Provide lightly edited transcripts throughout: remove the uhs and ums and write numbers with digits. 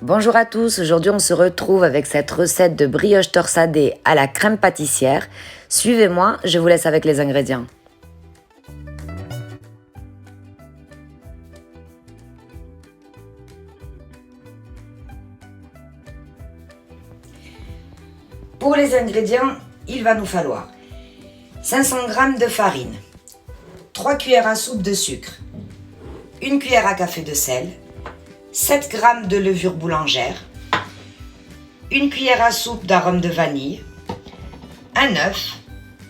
Bonjour à tous, aujourd'hui on se retrouve avec cette recette de brioche torsadée à la crème pâtissière. Suivez-moi, je vous laisse avec les ingrédients. Pour les ingrédients, il va nous falloir 500 g de farine, 3 cuillères à soupe de sucre, 1 cuillère à café de sel, 7 g de levure boulangère, 1 cuillère à soupe d'arôme de vanille, un œuf,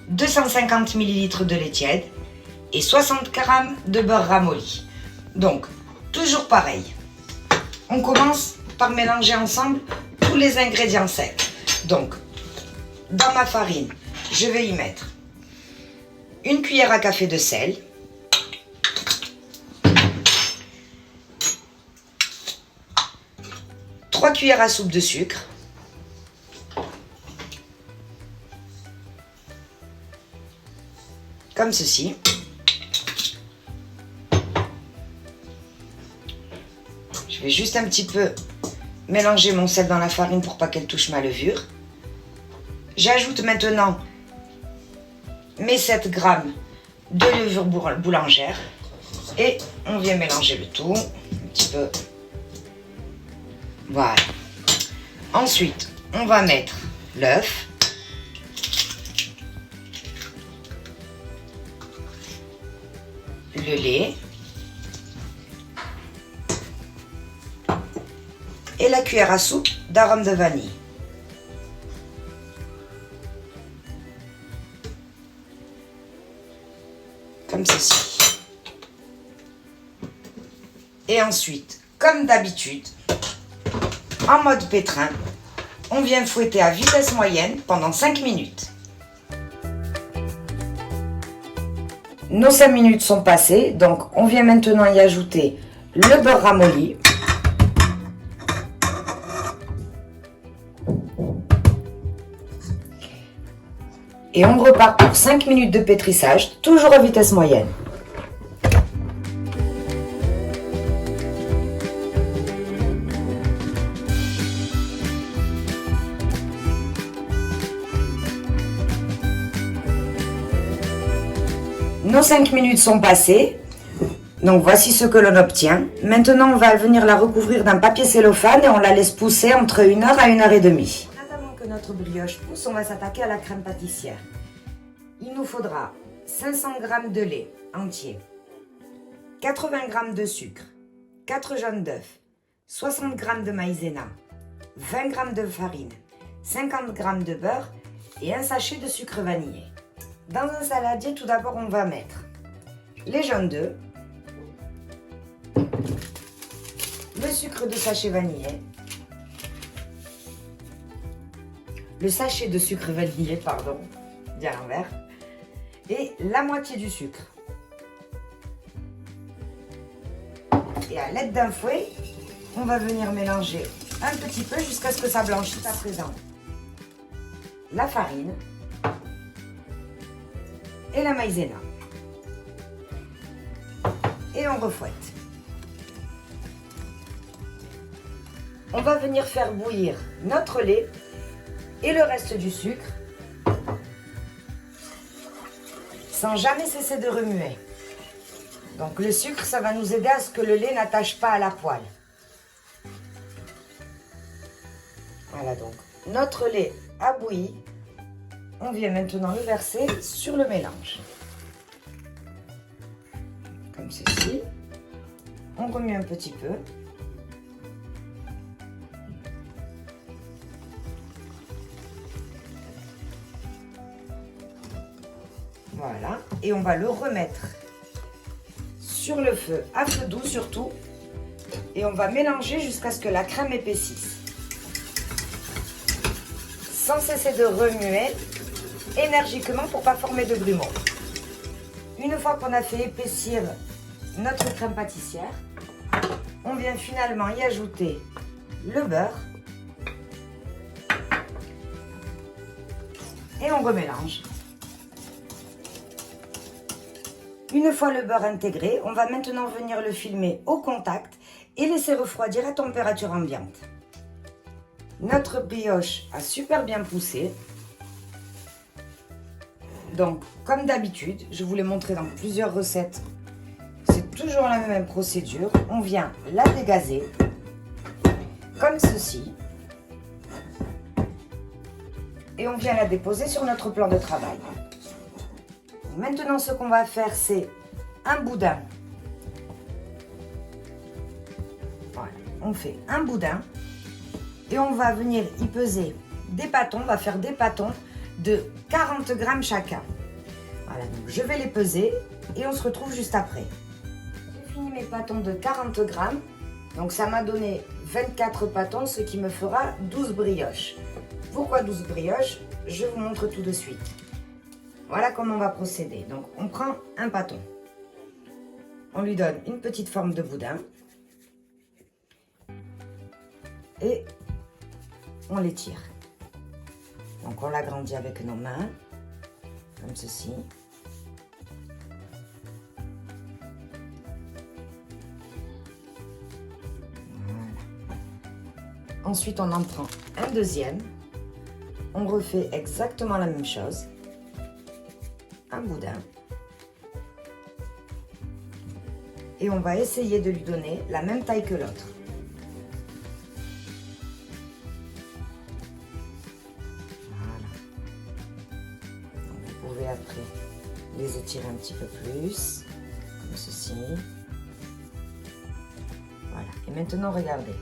250 ml de lait tiède et 60 g de beurre ramolli. Donc, toujours pareil. On commence par mélanger ensemble tous les ingrédients secs. Donc, dans ma farine, je vais y mettre 1 cuillère à café de sel, 3 cuillères à soupe de sucre, comme ceci. Je vais juste un petit peu mélanger mon sel dans la farine pour pas qu'elle touche ma levure. J'ajoute maintenant mes 7 g de levure boulangère et on vient mélanger le tout un petit peu. Voilà. Ensuite, on va mettre l'œuf, le lait et la cuillère à soupe d'arôme de vanille. Comme ceci. Et ensuite, comme d'habitude, en mode pétrin, on vient fouetter à vitesse moyenne pendant 5 minutes. Nos 5 minutes sont passées, donc on vient maintenant y ajouter le beurre ramolli. Et on repart pour 5 minutes de pétrissage, toujours à vitesse moyenne. Nos 5 minutes sont passées, donc voici ce que l'on obtient. Maintenant, on va venir la recouvrir d'un papier cellophane et on la laisse pousser entre 1 heure à 1 heure et demie. En attendant que notre brioche pousse, on va s'attaquer à la crème pâtissière. Il nous faudra 500 g de lait entier, 80 g de sucre, 4 jaunes d'œufs, 60 g de maïzena, 20 g de farine, 50 g de beurre et un sachet de sucre vanillé. Dans un saladier, tout d'abord, on va mettre les jaunes d'œufs, le sucre de sachet vanillé, le sachet de sucre vanillé, pardon, bien l'envers, et la moitié du sucre. Et à l'aide d'un fouet, on va venir mélanger un petit peu jusqu'à ce que ça blanchisse à présent. La farine et la maïzena. Et on refouette. On va venir faire bouillir notre lait et le reste du sucre sans jamais cesser de remuer. Donc le sucre, ça va nous aider à ce que le lait n'attache pas à la poêle. Voilà, donc notre lait a bouilli. On vient maintenant le verser sur le mélange. Comme ceci. On remue un petit peu. Voilà. Et on va le remettre sur le feu, à feu doux surtout. Et on va mélanger jusqu'à ce que la crème épaississe. Sans cesser de remuer énergiquement pour ne pas former de grumeaux. Une fois qu'on a fait épaissir notre crème pâtissière, on vient finalement y ajouter le beurre et on remélange. Une fois le beurre intégré, on va maintenant venir le filmer au contact et laisser refroidir à température ambiante. Notre brioche a super bien poussé. Donc, comme d'habitude, je vous l'ai montré dans plusieurs recettes. C'est toujours la même procédure. On vient la dégazer, comme ceci. Et on vient la déposer sur notre plan de travail. Maintenant, ce qu'on va faire, c'est un boudin. Voilà, on fait un boudin. Et on va venir y peser des pâtons. On va faire des pâtons de 40 grammes chacun. Voilà, donc je vais les peser et on se retrouve juste après. J'ai fini mes pâtons de 40 grammes. Donc ça m'a donné 24 pâtons, ce qui me fera 12 brioches. Pourquoi 12 brioches? Je vous montre tout de suite. Voilà comment on va procéder. Donc on prend un pâton. On lui donne une petite forme de boudin. Et on l'étire. Donc on l'agrandit avec nos mains, comme ceci. Voilà. Ensuite on en prend un deuxième. On refait exactement la même chose. Un boudin. Et on va essayer de lui donner la même taille que l'autre. Vous pouvez après les étirer un petit peu plus, comme ceci. Voilà. Et maintenant, regardez.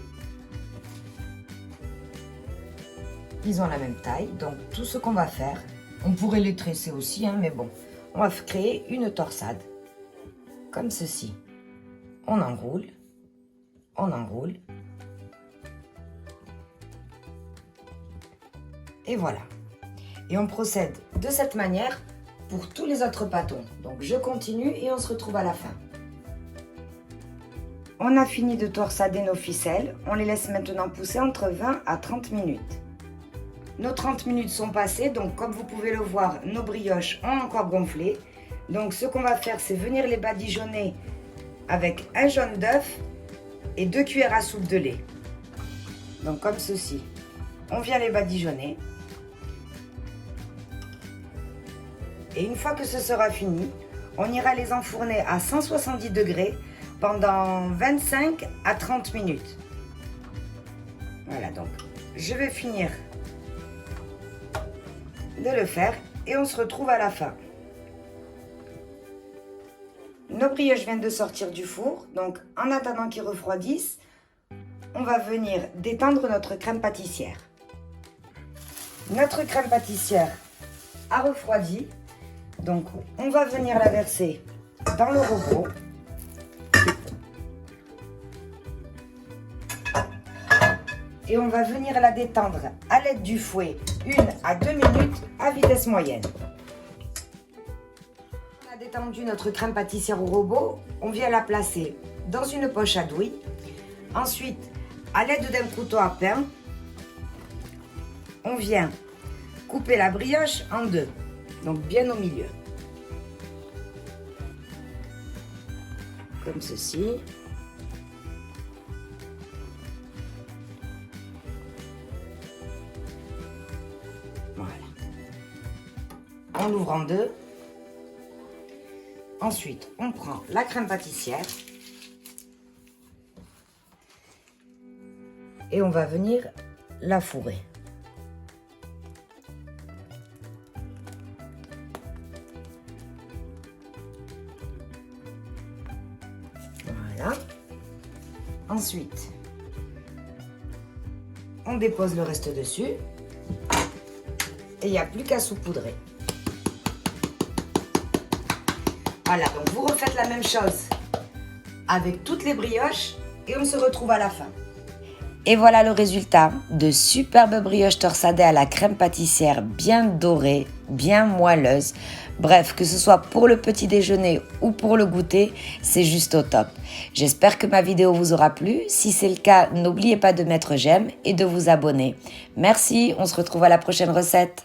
Ils ont la même taille, donc tout ce qu'on va faire, on pourrait les tresser aussi, hein, mais bon, on va créer une torsade, comme ceci. On enroule, et voilà. Et on procède de cette manière pour tous les autres pâtons. Donc je continue et on se retrouve à la fin. On a fini de torsader nos ficelles. On les laisse maintenant pousser entre 20 à 30 minutes. Nos 30 minutes sont passées, donc comme vous pouvez le voir, nos brioches ont encore gonflé. Donc ce qu'on va faire, c'est venir les badigeonner avec un jaune d'œuf et 2 cuillères à soupe de lait. Donc comme ceci. On vient les badigeonner. Et une fois que ce sera fini, on ira les enfourner à 170 degrés pendant 25 à 30 minutes. Voilà, donc je vais finir de le faire et on se retrouve à la fin. Nos brioches viennent de sortir du four, donc en attendant qu'ils refroidissent, on va venir détendre notre crème pâtissière. Notre crème pâtissière a refroidi, donc on va venir la verser dans le robot. Et on va venir la détendre à l'aide du fouet 1 à 2 minutes à vitesse moyenne. On a détendu notre crème pâtissière au robot, on vient la placer dans une poche à douille. Ensuite, à l'aide d'un couteau à pain, on vient couper la brioche en deux, donc bien au milieu. Comme ceci. Voilà. On l'ouvre en deux. Ensuite, on prend la crème pâtissière. Et on va venir la fourrer. Voilà. Ensuite, on dépose le reste dessus. Et il n'y a plus qu'à saupoudrer. Voilà, donc vous refaites la même chose avec toutes les brioches et on se retrouve à la fin. Et voilà le résultat, de superbes brioches torsadées à la crème pâtissière bien dorées, bien moelleuses. Bref, que ce soit pour le petit déjeuner ou pour le goûter, c'est juste au top. J'espère que ma vidéo vous aura plu. Si c'est le cas, n'oubliez pas de mettre j'aime et de vous abonner. Merci, on se retrouve à la prochaine recette.